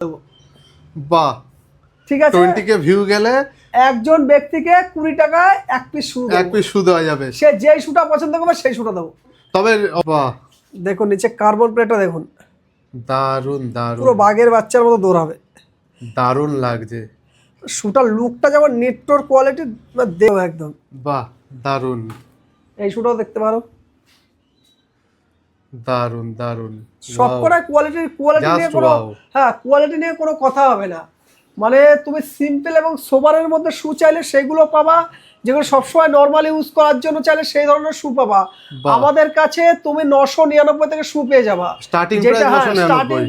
বাহ, ঠিক আছে 20k ভিউ গেলে একজন ব্যক্তিকে 20 টাকায় এক পিস শু এক পিস শু দেওয়া যাবে। সে যেই শুটা পছন্দ করবে সেই শুটা দেবো। তবে বাহ, দেখুন নিচে কার্বন প্লেটটা দেখুন, দারুন পুরো দারুন বাঘের বাচ্চার মতো দৌড়াবে। দারুন লাগছে। শুটার লুকটা যেমন নেটওয়ার্ক কোয়ালিটি দেও একদম। বাহ, দারুন এই শুটাও দেখতে পারো, দারুন দারুন। সবকটা কোয়ালিটি নিয়ে কোনো কোয়ালিটি নিয়ে কোনো কথা হবে না। মানে তুমি সিম্পল এবং সোবারের মধ্যে শু চাইলে সেগুলো পাবা, যেগুলো সবসময় নর্মাল ইউজ করার জন্য চাইলে সেই ধরনের শু পাবা। আমাদের কাছে তুমি 999 থেকে শু পেয়ে যাবা, স্টার্টিং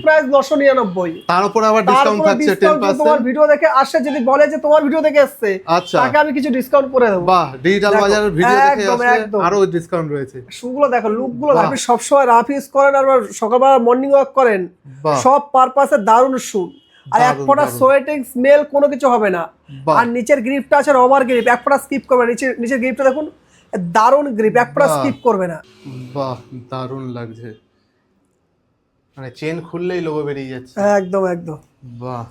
প্রাইস 999। তার উপরে আবার ডিসকাউন্ট থাকছে 10%। তোমার ভিডিও দেখে আসে, যদি বলে যে তোমার ভিডিও দেখে আসছে, আচ্ছা, তাকে আমি কিছু ডিসকাউন্ট করে দেব। বাহ, ডিজিটাল বাজারের ভিডিও দেখে আসলে আরো ডিসকাউন্ট রয়েছে। শুগুলো দেখো, লুকগুলো আপনি সবসময় রাফ ইউজ করেন আর সকালবেলা মর্নিং ওয়াক করেন, সব পারপাসে দারুণ শু। আর এক ফোঁটা সোয়েটিং স্মেল কোনো কিছু হবে না। আর নিচের গ্রিপটা আছে রবার গ্রিপ, এক ফোঁটা স্কিপ করবে না। নিচের গ্রিপটা দেখুন, দারুণ গ্রিপ, এক ফোঁটা স্কিপ করবে না। বাহ, দারুণ লাগছে, মানে চেন খুললেই লোগো বেরিয়ে যাচ্ছে। একদম একদম বাহ,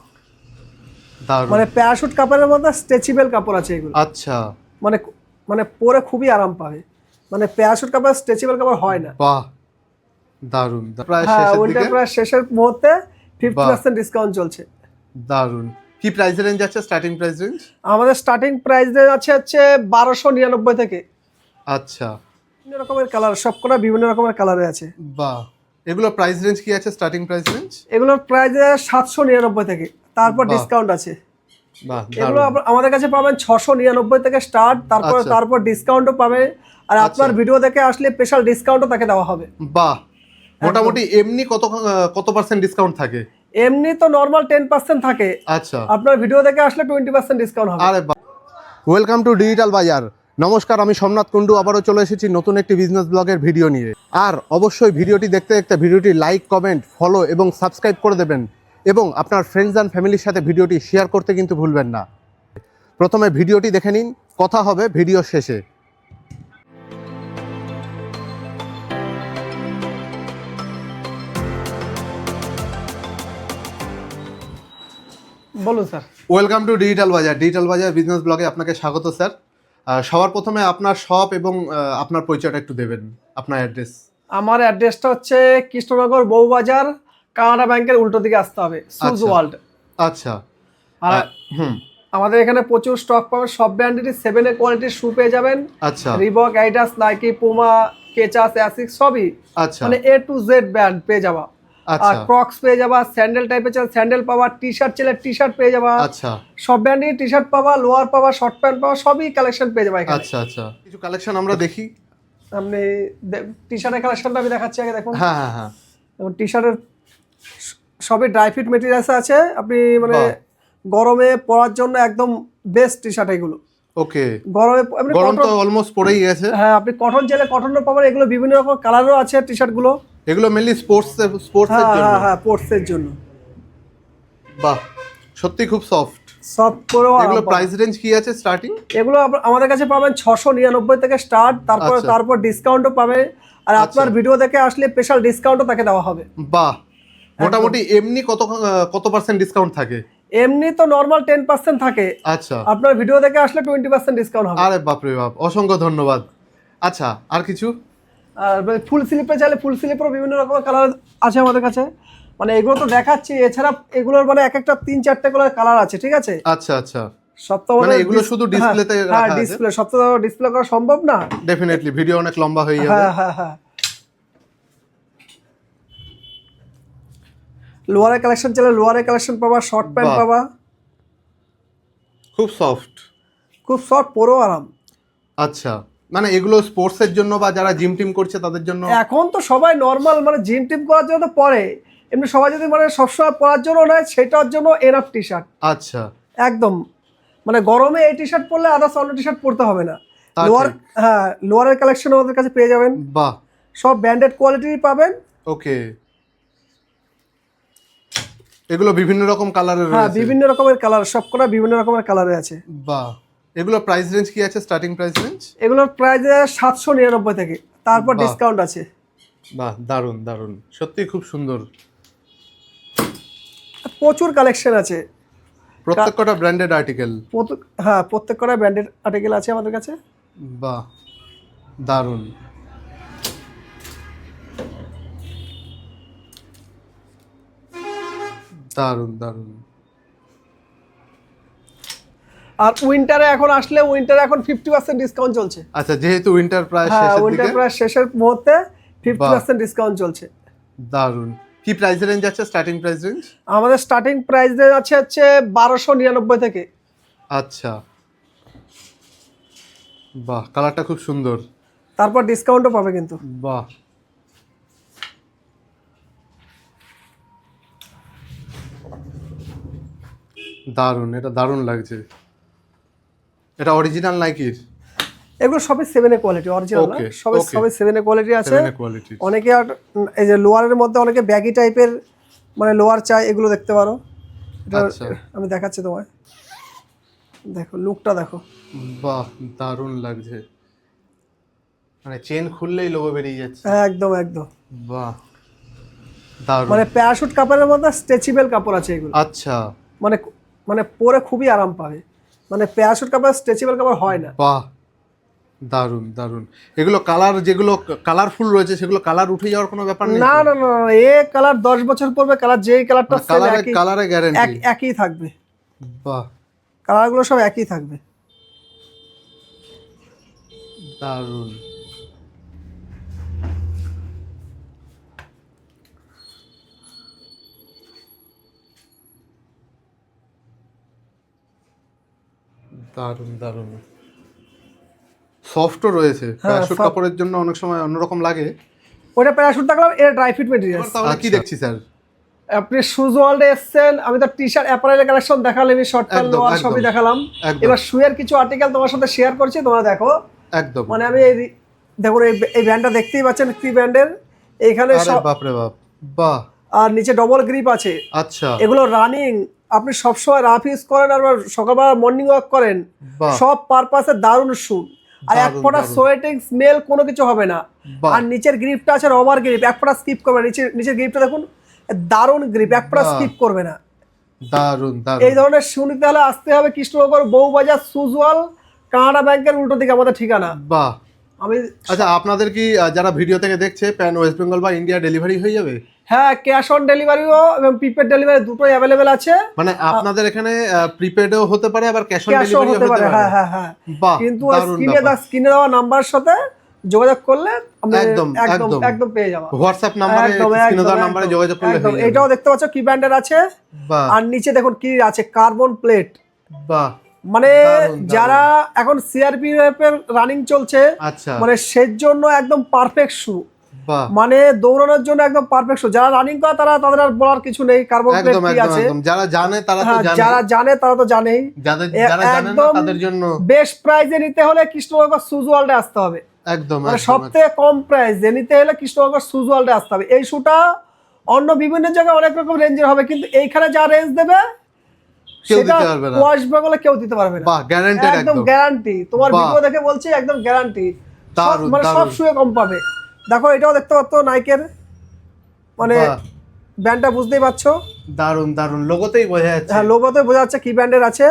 দারুণ। মানে প্যারাশুট কাপড়ের মধ্যে স্ট্রেচেবল কাপড় আছে এগুলো। আচ্ছা, মানে মানে পরে খুবই আরাম পাবে। মানে প্যারাশুট কাপড় স্ট্রেচেবল কাপড় হয় না। বাহ, দারুণ। প্রায় শেষের মুহূর্তে 50% ডিসকাউন্ট চলছে। দারুণ। কি প্রাইস রেঞ্জ আছে? স্টার্টিং প্রাইস রেঞ্জ আমাদের স্টার্টিং প্রাইস রেঞ্জ আছে 1299 থেকে। আচ্ছা, বিভিন্ন রকমের কালার, সবকটা বিভিন্ন রকমের কালারে আছে। বাহ, এগুলো প্রাইস রেঞ্জ কি আছে? স্টার্টিং প্রাইস রেঞ্জ এগুলোর প্রাইস 799 থেকে, তারপর ডিসকাউন্ট আছে। বাহ, এগুলো আমাদের কাছে পাবেন 699 থেকে স্টার্ট, তারপর ডিসকাউন্টও পাবে। আর আপনার ভিডিও দেখে আসলে স্পেশাল ডিসকাউন্টও তাকে দেওয়া হবে। বাহ, মোটামুটি এমনি কত পার্সেন্ট ডিসকাউন্ট থাকে? এমনি তো নরমাল 10% থাকে। আচ্ছা, আপনার ভিডিও দেখে আসলে 20% ডিসকাউন্ট হবে। আরে বাহ। ওয়েলকাম টু ডিজিটাল বাজার। নমস্কার, আমি সোমনাথ কুন্ডু আবারও চলে এসেছি নতুন একটি বিজনেস ব্লগের ভিডিও নিয়ে। আর অবশ্যই ভিডিওটি দেখতে দেখতে ভিডিওটি লাইক, কমেন্ট, ফলো এবং সাবস্ক্রাইব করে দেবেন, এবং আপনার ফ্রেন্ডস অ্যান্ড ফ্যামিলির সাথে ভিডিওটি শেয়ার করতে কিন্তু ভুলবেন না। প্রথমে ভিডিওটি দেখে নিন, কথা হবে ভিডিও শেষে। বলুন স্যার। ওয়েলকাম টু ডিজিটাল বাজার। ডিজিটাল বাজার বিজনেস ব্লগে আপনাকে স্বাগত স্যার। সবার প্রথমে আপনার শপ এবং আপনার পরিচয়টা একটু দেবেন, আপনার অ্যাড্রেস। আমার অ্যাড্রেসটা হচ্ছে কৃষ্ণনগর বউবাজার, কানাডা ব্যাংকের উল্টো দিকে আসতে হবে, সুজ ওয়ার্ল্ড। আচ্ছা, আর আমাদের এখানে প্রচুর স্টক পাবেন, সব ব্র্যান্ডেরই 7 কোয়ালিটির শু পেয়ে যাবেন। আচ্ছা, রিবক, অ্যাডিডাস, নাইকি, পুমা, কেচাস, অ্যাসিক্স সবই। আচ্ছা, মানে A to Z ব্র্যান্ড পেয়ে যাবা। আর ক্রক্স পেয়ে যাবা, স্যান্ডেল টাইপের চাল স্যান্ডেল পাবা, টি-শার্ট চাইলে টি-শার্ট পেয়ে যাবা। আচ্ছা, সব ব্র্যান্ডেরই টি-শার্ট পাবা, লোয়ার পাবা, শর্ট প্যান্ট পাবা, সবই কালেকশন পেয়ে যাবা এখানে। আচ্ছা, আচ্ছা, কিছু কালেকশন আমরা দেখি। আপনি টি-শার্টের কালেকশনটা আমি দেখাচ্ছি, আগে দেখুন। হ্যাঁ হ্যাঁ হ্যাঁ, এবং টি-শার্টের সবই ড্রাই ফিট মেটেরিয়ালস আছে। আপনি মানে গরমে পরার জন্য একদম বেস্ট টি-শার্ট এগুলো। ওকে, গরম তো অলমোস্ট পড়েই গেছে। হ্যাঁ, আপনি কটন চাইলে কটনও পাবেন। এগুলো বিভিন্ন রকম কালারও আছে টি-শার্ট গুলো। এগুলো মেইনলি স্পোর্টস এর জন্য। হ্যাঁ, স্পোর্টসের জন্য। বাহ, সত্যি খুব সফট। এগুলো প্রাইস রেঞ্জ কি আছে স্টার্টিং? এগুলো আমাদের কাছে পাবেন 699 থেকে স্টার্ট, তারপর ডিসকাউন্টও পাবে। আর আপনার ভিডিও দেখে আসলে স্পেশাল ডিসকাউন্টও তাকে দেওয়া হবে। বাহ, মোটামুটি এমনি কত পার্সেন্ট ডিসকাউন্ট থাকে? এমনি তো নরমাল 10% থাকে। আচ্ছা, আপনার ভিডিও দেখে আসলে 20% ডিসকাউন্ট হবে। আরে বাপ রে বাপ, অসংখ্য ধন্যবাদ। আচ্ছা, আর কিছু? আর ফুল স্লিপে চাইলে ফুল স্লিপেরও বিভিন্ন রকমের কালার আছে আমাদের কাছে। মানে এগুলো তো দেখাচ্ছি, এছাড়া এগুলোর মানে এক একটা 3-4টে করে কালার আছে, ঠিক আছে? আচ্ছা আচ্ছা, সব তো মানে এগুলো শুধু ডিসপ্লেতে রাখা আছে? ডিসপ্লে, সব তো ডিসপ্লে করা সম্ভব না। ডেফিনেটলি ভিডিও অনেক লম্বা হয়ে যাবে। হ্যাঁ। লোয়ারের কালেকশন চাইলে লোয়ারের কালেকশন পাবা, শর্ট প্যান্ট পাবা। খুব সফট, পরেও আরাম। আচ্ছা, মানে এগুলো স্পোর্টস এর জন্য বা যারা জিম টিম করছে তাদের জন্য? এখন তো সবাই নর্মাল মানে জিম টিম করার জন্য তো পরে, এমনি সবাই যদি মানে সবসময় পরার জন্য নেয় সেটার জন্য এনাফ টি-শার্ট। আচ্ছা, একদম মানে গরমে এই টি-শার্ট পরলে আদার্স অন্য টি-শার্ট পরতে হবে না। লোয়ারের কালেকশন আমাদের কাছে পেয়ে যাবেন। বাহ, সব ব্র্যান্ডেড কোয়ালিটির পাবেন। ওকে, এগুলো বিভিন্ন রকম কালারের রয়েছে? হ্যাঁ, বিভিন্ন রকমের কালার, সবকটা বিভিন্ন রকমের কালারে আছে। বাহ, এগুলো প্রাইস রেঞ্জ কি আছে? Starting price range? এগুলোর প্রাইস 799 থেকে, তারপর ডিসকাউন্ট আছে। বাহ, দারুন দারুন, সত্যি খুব সুন্দর। প্রচুর কালেকশন আছে। প্রত্যেকটা ব্র্যান্ডেড আর্টিকেল। হ্যাঁ, প্রত্যেকটা ব্র্যান্ডেড আর্টিকেল আছে আমাদের কাছে। বাহ, দারুন। দারুন দারুন। আর উইন্টারে এখন আসলে উইন্টারে এখন 50% ডিসকাউন্ট চলছে। আচ্ছা, যেহেতু উইন্টার প্রায় হ্যাঁ, শেষের উইন্টার দিকে। প্রায় শেষের মুহূর্তে 50% ডিসকাউন্ট চলছে। দারুন। কি প্রাইস রেঞ্জ আছে, স্টার্টিং প্রাইস রেঞ্জ? আমাদের স্টার্টিং প্রাইস রেঞ্জ আছে হচ্ছে 1299 থেকে। আচ্ছা, বাহ, কালারটা খুব সুন্দর। তারপর ডিসকাউন্টও পাবে কিন্তু। বাহ, দারুন, এটা দারুন লাগছে। এটা অরিজিনাল নাইকির? এগুলো সবই 7 এ কোয়ালিটি, অরিজিনাল না, সবই 7 এ কোয়ালিটি আছে। 7 কোয়ালিটি। অনেকে আর এই যে লোয়ারের মধ্যে অনেকে ব্যাগি টাইপের মানে লোয়ার চাই, এগুলো দেখতে পারো। এটা আচ্ছা, আমি দেখাচ্ছি তোমায়, দেখো লুকটা দেখো। বাহ, দারুন লাগছে। মানে চেন খুললেই লোগো বেরিয়ে যাচ্ছে। একদম একদম। বাহ, দারুন। মানে প্যারাশুট কাপড়ের মধ্যে স্ট্রেচেবল কাপড় আছে এগুলো। আচ্ছা, মানে মানে পরে খুবই আরাম পাবে। মানে প্যারাশুট কাপড় স্ট্রেচেবল কাপড় হয় না। বাহ, দারুন দারুন। এগুলো কালার, যেগুলো কালারফুল রয়েছে সেগুলো কালার উঠে যাওয়ার কোনো ব্যাপার নেই? না না না, এ কালার 10 বছর পরবে, কালার যেই কালারটা কালারে গ্যারান্টি একই থাকবে। বাহ, কালারগুলো সব একই থাকবে। দারুন। দারুন দারুন। সফটও রয়েছে, প্যারাশুট কাপড়ের জন্য অনেক সময় অন্যরকম লাগে। ওটা প্যারাশুট থাকলাম, এটা ড্রাই ফিট মেটেরিয়াল। তাহলে কি দেখছি স্যার? আপনি শুজ ওয়ার্ল্ডে এসেছেন, আমি তো টি শার্ট অ্যাপারেলের কালেকশন দেখালাম, শর্ট প্যান্ট লোয়ার সবই দেখালাম। এবার শুয়ের কিছু আর্টিকেল তোমার সাথে শেয়ার করছি, তোমরা দেখো। একদম। মানে আমি দেখুন এই ব্যান্ডটা দেখতেই পাচ্ছেন কি ব্যান্ডের, এইখানে সব বাপ রে বাপ, বাহ। আর নিচে ডবল গ্রিপ আছে। আচ্ছা, এগুলো রানিং, আপনি সবসময় রাফ ইউজ করেন আর সকালবেলা মর্নিং ওয়াক করেন, সব পারপাসে দারুণ শুন। আর এক ফোঁটা সোয়েটিং স্মেল কোনো কিছু হবে না। আর নিচের গ্রিপটা আছে রবার গ্রিপ, এক ফোঁটা স্কিপ করবে না। নিচের গ্রিপটা দেখুন, দারুণ গ্রিপ, এক ফোঁটা স্কিপ করবে না। দারুণ দারুণ। এই ধরনের শু নিতে হলে আসতে হবে কৃষ্ণনগর বউবাজার সুজওয়াল কানাডা ব্যাংকের উল্টো দিকে আমাদের ঠিকানা। বাহ। আমি আচ্ছা, আপনাদের কি যারা ভিডিও থেকে দেখছে প্যান ওয়েস্ট বেঙ্গল বা ইন্ডিয়া ডেলিভারি হয়ে যাবে? হ্যাঁ, ক্যাশ অন ডেলিভারিও এবং প্রিপেড ডেলিভারি দুটোই অ্যাভেলেবেল আছে। মানে আপনাদের এখানে প্রিপেডও হতে পারে, আবার ক্যাশ অন ডেলিভারিও হতে পারে। হ্যাঁ হ্যাঁ হ্যাঁ। বাহ, কিন্তু স্ক্রিনে দেওয়া নাম্বারের সাথে যোগাযোগ করলে একদম একদম একদম পেয়ে যাবো। হোয়াটসঅ্যাপ নাম্বারে, স্ক্রিনে দেওয়া নাম্বারে যোগাযোগ করলে একদম। এটাও দেখতে পাচ্ছ কি ব্র্যান্ডের আছে। আর নিচে দেখুন কি আছে, কার্বন প্লেট। বাহ, মানে যারা এখন সিআরপিএফ এর রানিং চলছে, আচ্ছা, মানে সেই জন্য একদম পারফেক্ট শু। মানে দৌড়ানোর জন্য একদম পারফেক্ট শু। যারা রানিং করে তাদের আর বলার কিছু নেই। কার্বন প্লেট কি আছে, যারা জানে তারা তো জানে, যারা জানে তারা তো জানেই। যারা জানে না তাদের জন্য বেস্ট প্রাইসে নিতে হলে কৃষ্ণনগর শুজ ওয়ার্ল্ডে আসতে হবে। একদম। মানে সবথেকে কম প্রাইসে নিতে হলে কৃষ্ণনগর শুজ ওয়ার্ল্ডে আসতে হবে। এই শুটা অন্য বিভিন্ন জায়গায় অনেক রকম রেঞ্জের হবে, কিন্তু এইখানে যা রেঞ্জ দেবে সেটা ওয়েস্ট বেঙ্গলে কেউ দিতে পারবে না। বাহ, গ্যারান্টেড, একদম গ্যারান্টি। তোমার ভিডিও দেখে বলছি, একদম গ্যারান্টি। মানে সব শুয়ে কম পাবে। দেখো এটাও দেখতে পাচ্ছ নাইকের, মানে ব্র্যান্ডটা বুঝতেই পারছো। দারুন দারুন, লোগোতেই বোঝা যাচ্ছে। হ্যাঁ, লোগোতে বোঝা যাচ্ছে কি ব্র্যান্ডের আছে।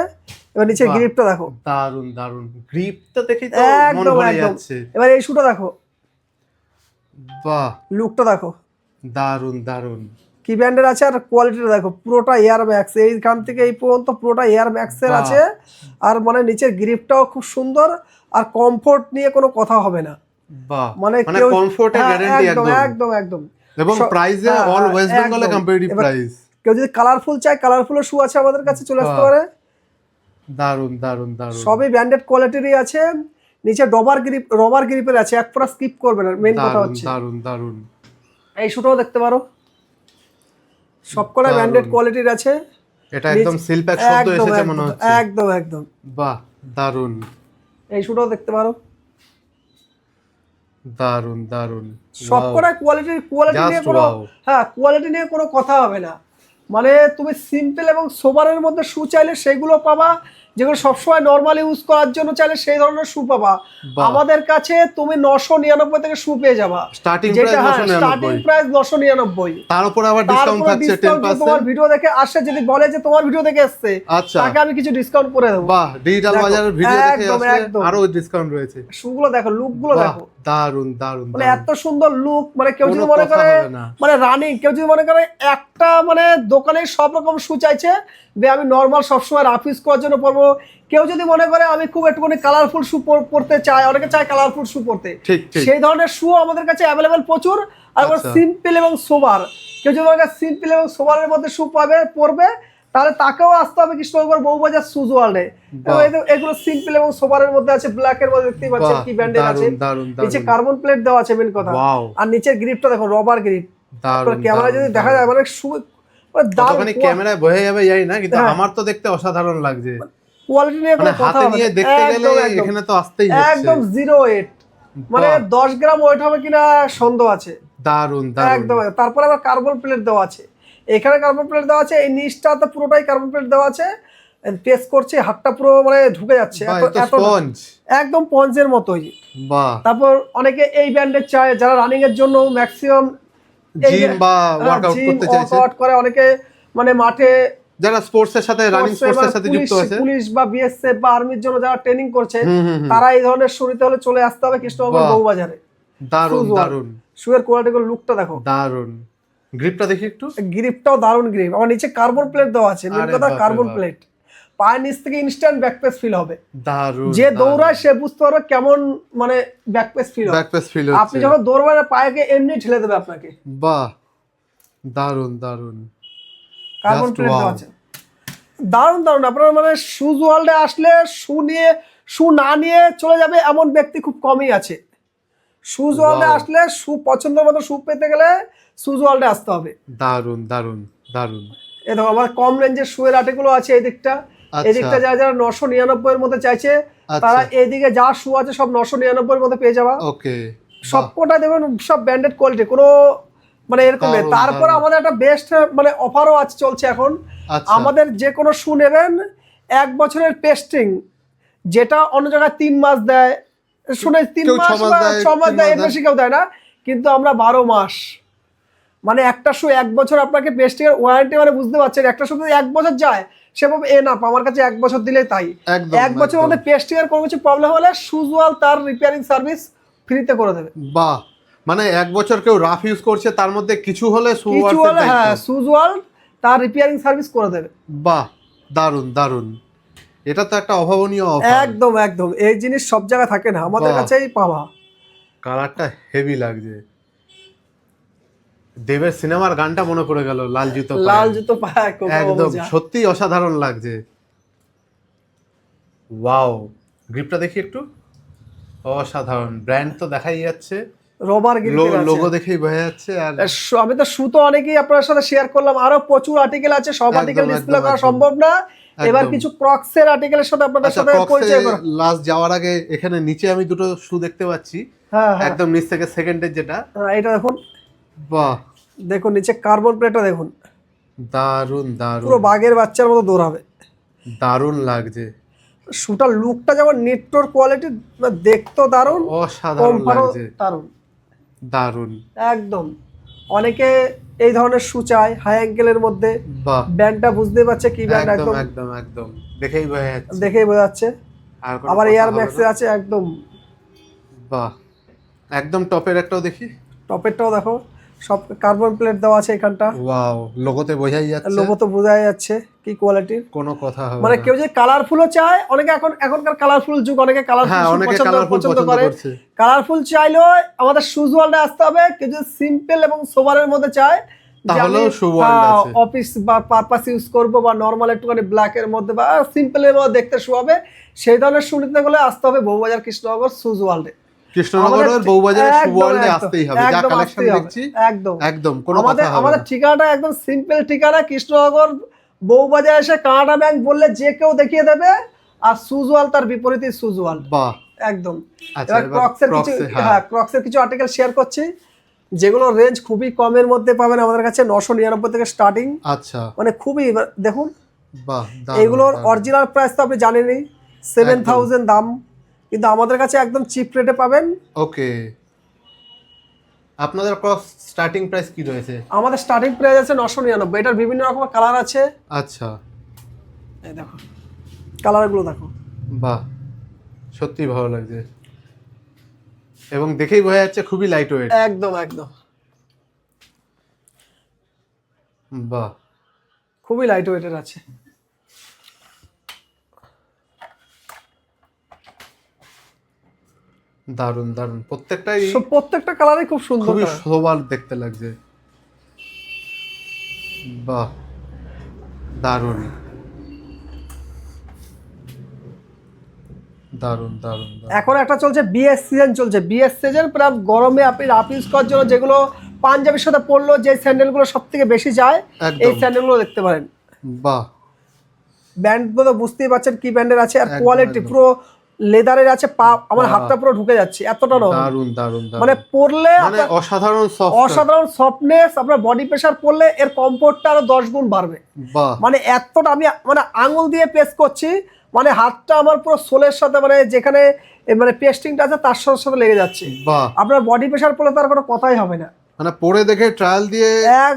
এবার নিচে গ্রিপটা দেখো, দারুন দারুন। গ্রিপটা দেখেই তো মন ভরে যাচ্ছে। এবার এই শুটা দেখো, বাহ, লুকটা দেখো, দারুন দারুন। কি ব্র্যান্ডের আছে আর কোয়ালিটিটা দেখো। পুরোটা এয়ার ম্যাক্স, এইখান থেকে এই পর্যন্ত পুরোটা এয়ার ম্যাক্সের আছে। আর মানে নিচের গ্রিপটাও খুব সুন্দর, আর কমফোর্ট নিয়ে কোনো কথা হবে না। বাহ, মানে কমফোর্টের গ্যারান্টি একদম একদম একদম। এবং প্রাইসে অল ওয়েস্ট বেঙ্গলে কম্পিটিটিভ প্রাইস। কেউ যদি কালারফুল চায়, কালারফুলের শু আছে আমাদের কাছে, চলে আসতে পারে। দারুন দারুন দারুন। সবই ব্র্যান্ডেড কোয়ালিটিরই আছে। নিচে রবার গ্রিপের আছে, এক ফোঁটা স্কিপ করবে না। মেইন কথা হচ্ছে দারুন দারুন। এই শুটাও দেখতে পারো, সবকটা ব্র্যান্ডেড কোয়ালিটির আছে। এটা একদম সিল প্যাক শব্দ এসেছে মনে হচ্ছে। একদম একদম। বাহ, দারুন। এই শুটাও দেখতে পারো, দারুন দারুন। সবকটা কোয়ালিটি নিয়ে কোনো কোয়ালিটি নিয়ে কোনো কথা হবে না। মানে তুমি সিম্পল এবং সোবারের মধ্যে শু চাইলে সেগুলো পাবা, যেগুলো সবসময় নর্মাল ইউজ করার জন্য চাইলে সেই ধরনের শু পাবা। আমাদের কাছে তুমি 999 থেকে শু পেয়ে যাবা, স্টার্টিং প্রাইস 999। তার উপর আবার ডিসকাউন্ট থাকছে 10%। তোমার ভিডিও দেখে আসে, যদি বলে যে তোমার ভিডিও দেখে আসছে, তাকে আমি কিছু ডিসকাউন্ট করে দেব। বাহ, ডিজিটাল বাজারের ভিডিও দেখে আসলে আরো ডিসকাউন্ট রয়েছে। শুগুলো দেখো, লুকগুলো দেখো, দারুন দারুন, মানে এত সুন্দর লুক। মানে কেউ যদি মনে করে মানে রানিং, কেউ যদি মনে করে একটা মানে দোকানে সব রকম শু চাইছে যে আমি নর্মাল সবসময় রাফ ইউজ করার জন্য পরবো, কেউ যদি মনে করে আমি খুব একটুখানি কালারফুল শু পরতে চাই, অনেকে চায় কালারফুল শু পরতে, সেই ধরনের শু আমাদের কাছে অ্যাভেলেবেল প্রচুর। আর সিম্পল এবং সোবার, কেউ যদি মনে করে সিম্পল এবং সোবারের মধ্যে শু পরবে, তাহলে তাকেও আসতে হবে কৃষ্ণনগর বউবাজার শুজ ওয়ার্ল্ডে। এগুলো সিম্পল এবং সোবারের মধ্যে আছে, ব্ল্যাক এর মধ্যে দেখতেই পাচ্ছেন কি ব্র্যান্ডের আছে। নিচে কার্বন প্লেট দেওয়া আছে, মেন কথা। আর নিচের গ্রিপটা দেখো, রবার গ্রিপ। ক্যামেরা যদি দেখা যায় মানে দারুণ, ক্যামেরায় বোঝা যাবে জানি না, কিন্তু আমার তো দেখতে অসাধারণ লাগছে। কোয়ালিটি নিয়ে কোনো কথা হবে না, দেখতে গেলে এখানে তো আসতেই হচ্ছে। একদম 0 ওয়েট, মানে 10 গ্রাম ওয়েট হবে কিনা সন্দেহ আছে। দারুন দারুন, একদম। তারপরে আবার কার্বন প্লেট দেওয়া আছে, এখানে কার্বন প্লেট দেওয়া আছে, এই নিচটা তো পুরোটাই কার্বন প্লেট দেওয়া আছে। প্রেস করছে, হাতটা পুরো মানে ঢুকে যাচ্ছে, একদম স্পঞ্জের মতোই। তারপর অনেকে এই ব্র্যান্ডের চায় যারা রানিং এর জন্য ম্যাক্সিমাম জিম বা ওয়ার্কআউট করতে চাইছে, ওয়ার্কআউট করে অনেকে, মানে মাঠে যারা স্পোর্টস এর সাথে রানিং স্পোর্টস এর সাথে যুক্ত আছে, পুলিশ বা বিএসএফ বা আর্মির জন্য যারা ট্রেনিং করছে, তারা এই ধরনের শু নিতে হলে চলে আসতে হবে কৃষ্ণনগর বউবাজারে। দারুন দারুন, শুয়ের কোয়ালিটি, লুকটা দেখো, দারুন। গ্রিপটা দেখি একটু, গ্রিপটাও দারুন গ্রিপ। আমার নিচে কার্বন প্লেট দেওয়া আছে, মেন কথা কার্বন প্লেট। পায়ের নিচ থেকে ইনস্ট্যান্ট ব্যাকপেস ফিল হবে। দারুন, যে দৌড়ায় সে বুঝতে পারবে কেমন মানে ব্যাকপেস ফিল হবে। আপনি যখন দৌড়বেন পায়েকে এমনি ঠেলে দেবে আপনাকে। বাহ, দারুন দারুন, কার্বন প্লেট দেওয়া আছে, দারুন দারুন। আপনারা মানে শুজ ওয়ার্ল্ডে আসলে শু না নিয়ে চলে যাবে এমন ব্যক্তি খুব কমই আছে। শুজ ওয়ার্ল্ডে আসলে শু পছন্দের মতো শু পেতে গেলে শুজ ওয়ার্ল্ডে আসতে হবে। দারুন দারুন দারুন। এই দেখো আমার কম রেঞ্জের শুয়ের আর্টিকেলও আছে এই দিকটা। এই দিকটা যারা যারা 999 এর মধ্যে চাইছে, তারা এইদিকে যা শু আছে সব 999 এর মধ্যে পেয়ে যাবা। ওকে, সবকটা দেবেন সব ব্র্যান্ডেড কোয়ালিটি, কোনো মানে এরকম নেই। তারপর আমাদের একটা বেস্ট মানে অফারও আছে, চলছে এখন। আমাদের যে কোনো শু নেবেন 1 বছরের পেস্টিং, যেটা অন্য জায়গায় 3 মাস দেয়, শুনে 3 মাস বা 6 মাস দেয়, এর বেশি কেউ দেয় না, কিন্তু আমরা 12 মাস। মানে একটা শু 1 বছর আপনাকে পেস্টিং এর ওয়ারেন্টি, মানে বুঝতে পারছেন, একটা শু যদি 1 বছর যায় সেভাবে না আমার কাছে 1 বছর দিলেই তাই। 1 বছর মধ্যে পেস্টিং এর কোনো কিছু প্রবলেম হলে সুজওয়াল তার রিপেয়ারিং সার্ভিস ফ্রিতে করে দেবে। বাহ, মানে 1 বছর কেউ রাফ ইউজ করছে, তার মধ্যে কিছু হলে সুজওয়াল তার রিপেয়ারিং সার্ভিস করে দেবে। বাহ, দারুন দারুন, এটা তো একটা অভাবনীয় অফার। একদম একদম, এই জিনিস সব জায়গায় থাকে না, আমাদের কাছেই পাওয়া। কালারটা হেভি লাগছে, দেবের সিনেমার গানটা মনে পড়ে গেল, লাল জুতো পায়ে, একদম সত্যি অসাধারণ লাগছে। ওয়াও, গ্রিপটা দেখি একটু, অসাধারণ। ব্র্যান্ড তো দেখাই যাচ্ছে, রবার গ্রিপ লোগো দেখেই বোঝা যাচ্ছে। আর আমি তো শু তো অনেকেই আপনার সাথে শেয়ার করলাম, আরো প্রচুর আর্টিকেল আছে, সব আর্টিকেল ডিসপ্লে করা সম্ভব না। এবার কিছু ক্রক্সের আর্টিকেলের সাথে আপনাদের সাথে পরিচয় করব। লাস্ট যাওয়ার আগে এখানে নিচে আমি দুটো শু দেখতে পাচ্ছি, একদম নিচ থেকে সেকেন্ডের যেটা, এটা দেখুন। বাহ, দেখুন নিচে কার্বন প্লেটটা দেখুন, দারুন দারুন, পুরো বাঘের বাচ্চার মতো দৌড়াবে, দারুন লাগছে। শুটার লুকটা যেমন নেটওয়ার কোয়ালিটি, দেখতো দারুন, অসাধারণ লাগছে, দারুন দারুন একদম। অনেকে এই ধরনের শু চায় হাই অ্যাঙ্কেলের মধ্যে, ব্র্যান্ডটা বুঝতে পারছে কি ব্র্যান্ড, একদম একদম একদম দেখেই বোঝা যাচ্ছে। আবার এয়ার ম্যাক্সে আছে একদম, বাহ, একদম টপের একটাও দেখি, টপেরটাও দেখো, সব কার্বন প্লেট দেওয়া আছে এখানটা। ওয়াও, লোগোতে বোঝাই যাচ্ছে, লোগো তো বোঝাই যাচ্ছে কি কোয়ালিটির, কোনো কথা হবে মানে কেউ যদি কালারফুলও চায়, অনেকে এখনকার কালারফুল যুগ, অনেকে কালারফুল পছন্দ করে, কালারফুল চাইলেও আমাদের শুজ ওয়ার্ল্ডে আসতে হবে। কেউ যদি সিম্পল এবং সোবারের মধ্যে চায়, তাহলে শু ওয়ার্ল্ড আছে, অফিস বা পারপাস ইউজ করব বা নরমাল একটুখানি ব্ল্যাক এর মধ্যে বা সিম্পলের মধ্যে দেখতে শু হবে, সেই ধরনের শু নিতে গেলে আসতে হবে বউবাজার কৃষ্ণনগর শুজ ওয়ার্ল্ডে। কৃষ্ণনগরের বউবাজারে শু ওয়ার্ল্ডে আসতেই হবে, যা কালেকশন দেখছি একদম একদম কোনো কথা হবে না। আমাদের ঠিকানাটা একদম সিম্পল ঠিকানা, কৃষ্ণনগর বউবাজার এসে কানাডা ব্যাংক বললে যে কেউ দেখিয়ে দেবে, আর সুজওয়াল তার বিপরীতে সুজওয়াল। বাহ, একদম। এবার ক্রক্সের কিছু আর্টিকেল শেয়ার করছি, যেগুলো রেঞ্জ খুবই কমের মধ্যে পাবেন আমাদের কাছে, 999 থেকে স্টার্টিং। আচ্ছা, মানে খুবই, দেখুন বাহ, এগুলোর অরিজিনাল প্রাইস তো আপনি জানেনই, 7000 দাম, কিন্তু আমাদের কাছে একদম চিপ রেটে পাবেন। ওকে, আপনাদের স্টার্টিং প্রাইস কি রয়েছে? আমাদের স্টার্টিং প্রাইস আছে 999। এটার বিভিন্ন রকমের কালার আছে। আচ্ছা, এই দেখো কালারগুলো দেখো। বাহ, সত্যি ভালো লাগছে এবং দেখেই বোঝা যাচ্ছে খুবই লাইট ওয়েট। একদম একদম বাহ, খুবই লাইট ওয়েটের আছে। দারুন দারুন, প্রত্যেকটা কালারই খুব সুন্দর, খুবই শোভা দেখতে লাগছে। বাহ, দারুন দারুন দারুন। এখন একটা চলছে বিএস সিজন, চলছে বিএস সিজন, প্রায় গরমে আপনি রাফ ইউজ করার জন্য যেগুলো পাঞ্জাবির সাথে পরলো যে স্যান্ডেলগুলো সব থেকে বেশি যায়, এই স্যান্ডেলগুলো দেখতে পারেন। বাহ, ব্যান্ডগুলো বুঝতেই পারছেন কি ব্যান্ডের আছে, আর কোয়ালিটি পুরো লেদারের আছে। পা আমার হাতটা পুরো ঢুকে যাচ্ছে, এতটা নরম। দারুন দারুন, মানে পরলে অসাধারণ সফট, অসাধারণ সফটনেস। আপনার বডি প্রেসার পড়লে এর কমফোর্টটা আরো 10 গুণ বাড়বে। বাহ, মানে এতটা আমি মানে আঙুল দিয়ে প্রেস করছি, মানে হাতটা আমার পুরো সোলের সাথে, মানে যেখানে মানে পেস্টিংটা আছে তার সাথে সাথে লেগে যাচ্ছে। বাহ, আপনার বডি প্রেসার পড়লে তার কোনো কথাই হবে না। মানে পরে দেখে ট্রায়াল দিয়ে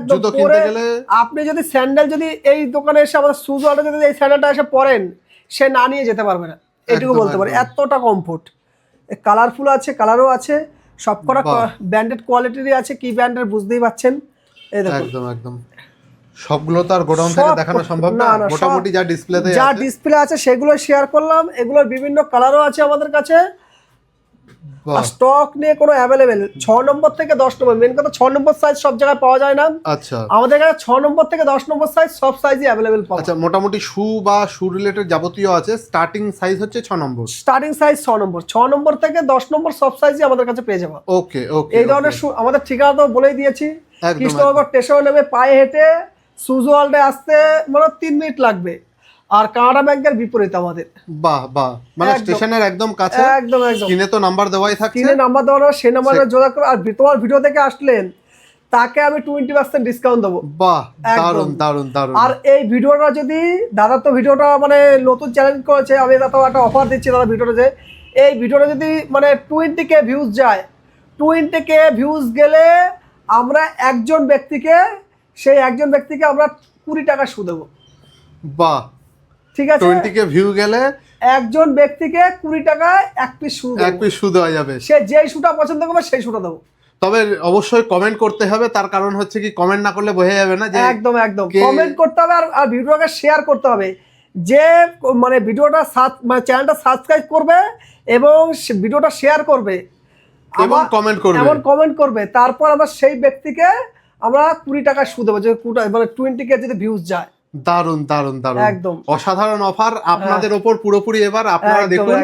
জুতো কিনতে গেলে আপনি যদি স্যান্ডেল যদি এই দোকানে এসে আমাদের সুজ ওয়ার্ল্ডে যদি এই স্যান্ডেলটা এসে পরেন, সে না নিয়ে যেতে পারবে না, এটুকু বলতে পারি। এতটা কমফোর্ট, কালারফুল আছে, কালারও আছে, সবকটা ব্র্যান্ডেড কোয়ালিটিরই আছে। কি ব্র্যান্ডের বুঝতেই পাচ্ছেন। এই দেখুন, একদম একদম সবগুলো তো আর গোডাউন থেকে দেখানো সম্ভব না, মোটামুটি যা ডিসপ্লে আছে সেগুলো শেয়ার করলাম। এগুলোর বিভিন্ন কালারও আছে আমাদের কাছে। স্টক নিয়ে কোনো অ্যাভেলেবেল 6 নম্বর থেকে 10 নম্বর, মেন কথা 6 নম্বর সাইজ সব জায়গায় পাওয়া যায় না। আচ্ছা, আমাদের কাছে 6 নম্বর থেকে 10 নম্বর সাইজ সব সাইজই অ্যাভেলেবেল পাওয়া। আচ্ছা, মোটামুটি শু বা শু রিলেটেড যাবতীয় আছে। স্টার্টিং সাইজ হচ্ছে 6 নম্বর, স্টার্টিং সাইজ 6 নম্বর, 6 নম্বর থেকে 10 নম্বর সব সাইজই আমাদের কাছে পেয়ে যাবে। ওকে ওকে, এই ধরনের আমাদের ঠিকানা তো বলেই দিয়েছি, কৃষ্ণনগর স্টেশনে নেমে পায়ে হেঁটে সুজ ওয়ার্ল্ডে আসতে মানে 3 মিনিট লাগবে, আর কানাডা ব্যাংকের বিপরীত আমাদের। বাহ বাহ, মানে স্টেশনের একদম কাছে। একদম একদম, স্ক্রিনে তো নাম্বার দেওয়াই থাকছে, স্ক্রিনে নাম্বার দেওয়া, সেই নাম্বারে যোগাযোগ করো। আর তোমার ভিডিও থেকে আসলেন তাকে আমি 20% ডিসকাউন্ট দেবো। বাহ, দারুন দারুন দারুন। আর এই ভিডিওটা যদি দাদা তো ভিডিওটা মানে নতুন চ্যালেঞ্জ করেছে, আমি দাদা একটা অফার দিচ্ছি দাদা ভিডিওটা, যে এই ভিডিওটা যদি মানে 20K ভিউজ যায়, 20K ভিউজ গেলে আমরা একজন ব্যক্তিকে আমরা 20 টাকা শু দেবো। বাহ, ঠিক আছে, 20K ভিউ গেলে একজন ব্যক্তিকে 20 টাকায় এক পিস শু দেওয়া যাবে। সে যেই শুটা পছন্দ করবে সেই শুটা দেবো। তবে অবশ্যই কমেন্ট করতে হবে, তার কারণ হচ্ছে কি কমেন্ট না করলে বোঝা যাবে না যে একদম একদম কমেন্ট করতে হবে, আর ভিডিওটাকে শেয়ার করতে হবে। যে মানে ভিডিওটা মানে চ্যানেলটা সাবস্ক্রাইব করবে এবং ভিডিওটা শেয়ার করবে এবং কমেন্ট করবে, তারপর আমরা সেই ব্যক্তিকে আমরা 20 টাকা শু দেবো, যে মানে 20K যদি ভিউজ যায়। দারুন দারুন দারুন, একদম অসাধারণ অফার আপনাদের ওপর পুরোপুরি। এবার আপনারা দেখুন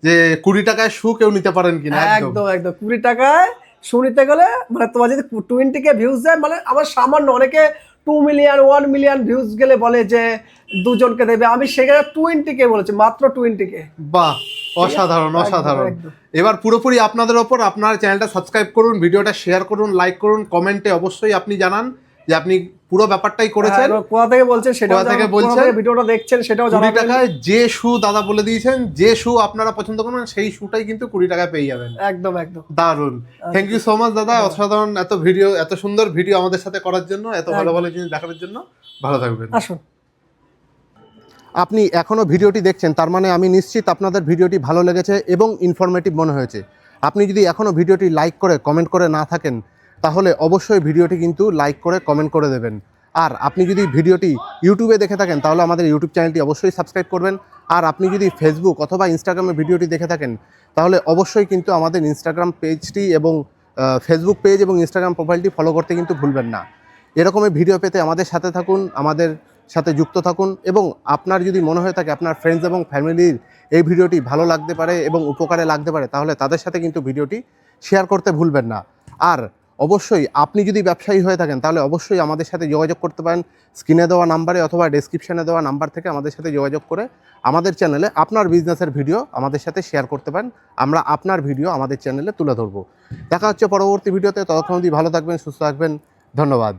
যে 20 টাকায় শু কেউ নিতে পারেন কিনা। একদম একদম 20 টাকায় শু নিতে গেলে মানে তোমার যদি 20K ভিউজ যায়, মানে আমার সামান্য, অনেকে 2 মিলিয়ন 1 মিলিয়ন ভিউজ গেলে বলে যে দুজনকে দেবে, আমি সেখানে 20K বলেছি, মাত্র 20K। বাহ, অসাধারণ অসাধারণ। এবার পুরোপুরি আপনাদের ওপর। আপনার চ্যানেলটা সাবস্ক্রাইব করুন, ভিডিওটা শেয়ার করুন, লাইক করুন, কমেন্টে অবশ্যই আপনি জানান যে আপনি পুরো ব্যাপারটাই করেছেন, কোথা থেকে বলছেন সেটা, থেকে বলছেন, ভিডিওটা দেখছেন সেটাও জানাবেন। 20 টাকায় যে শু দাদা বলে দিয়েছেন, যে শু আপনারা পছন্দ করবেন সেই শুটাই কিন্তু 20 টাকায় পেয়ে যাবেন। একদম একদম দারুন, থ্যাংক ইউ সো মাচ দাদা, অসাধারণ এত সুন্দর ভিডিও আমাদের সাথে করার জন্য, এত ভালো ভালো জিনিস দেখানোর জন্য। ভালো থাকবেন। আসুন। আপনি এখনো ভিডিওটি দেখছেন, তার মানে আমি নিশ্চিত আপনাদের ভিডিওটি ভালো লেগেছে এবং ইনফরমেটিভ মনে হয়েছে। আপনি যদি এখনো ভিডিওটি লাইক করে কমেন্ট করে না থাকেন, তাহলে অবশ্যই ভিডিওটি কিন্তু লাইক করে কমেন্ট করে দেবেন। আর আপনি যদি ভিডিওটি ইউটিউবে দেখে থাকেন, তাহলে আমাদের ইউটিউব চ্যানেলটি অবশ্যই সাবস্ক্রাইব করবেন। আর আপনি যদি ফেসবুক অথবা ইনস্টাগ্রামে ভিডিওটি দেখে থাকেন, তাহলে অবশ্যই কিন্তু আমাদের ইনস্টাগ্রাম পেজটি এবং ফেসবুক পেজ এবং ইনস্টাগ্রাম প্রোফাইলটি ফলো করতে কিন্তু ভুলবেন না। এরকমের ভিডিও পেতে আমাদের সাথে থাকুন, আমাদের সাথে যুক্ত থাকুন। এবং আপনার যদি মনে হয়ে থাকে আপনার ফ্রেন্ডস এবং ফ্যামিলির এই ভিডিওটি ভালো লাগতে পারে এবং উপকারে লাগতে পারে, তাহলে তাদের সাথে কিন্তু ভিডিওটি শেয়ার করতে ভুলবেন না। আর অবশ্যই আপনি যদি ব্যবসায়ী হয়ে থাকেন, তাহলে অবশ্যই আমাদের সাথে যোগাযোগ করতে পারেন স্ক্রিনে দেওয়া নাম্বারে অথবা ডেসক্রিপশানে দেওয়া নাম্বার থেকে আমাদের সাথে যোগাযোগ করে আমাদের চ্যানেলে আপনার বিজনেসের ভিডিও আমাদের সাথে শেয়ার করতে পারেন। আমরা আপনার ভিডিও আমাদের চ্যানেলে তুলে ধরবো। দেখা হচ্ছে পরবর্তী ভিডিওতে। ততক্ষণ অবধি ভালো থাকবেন, সুস্থ থাকবেন। ধন্যবাদ।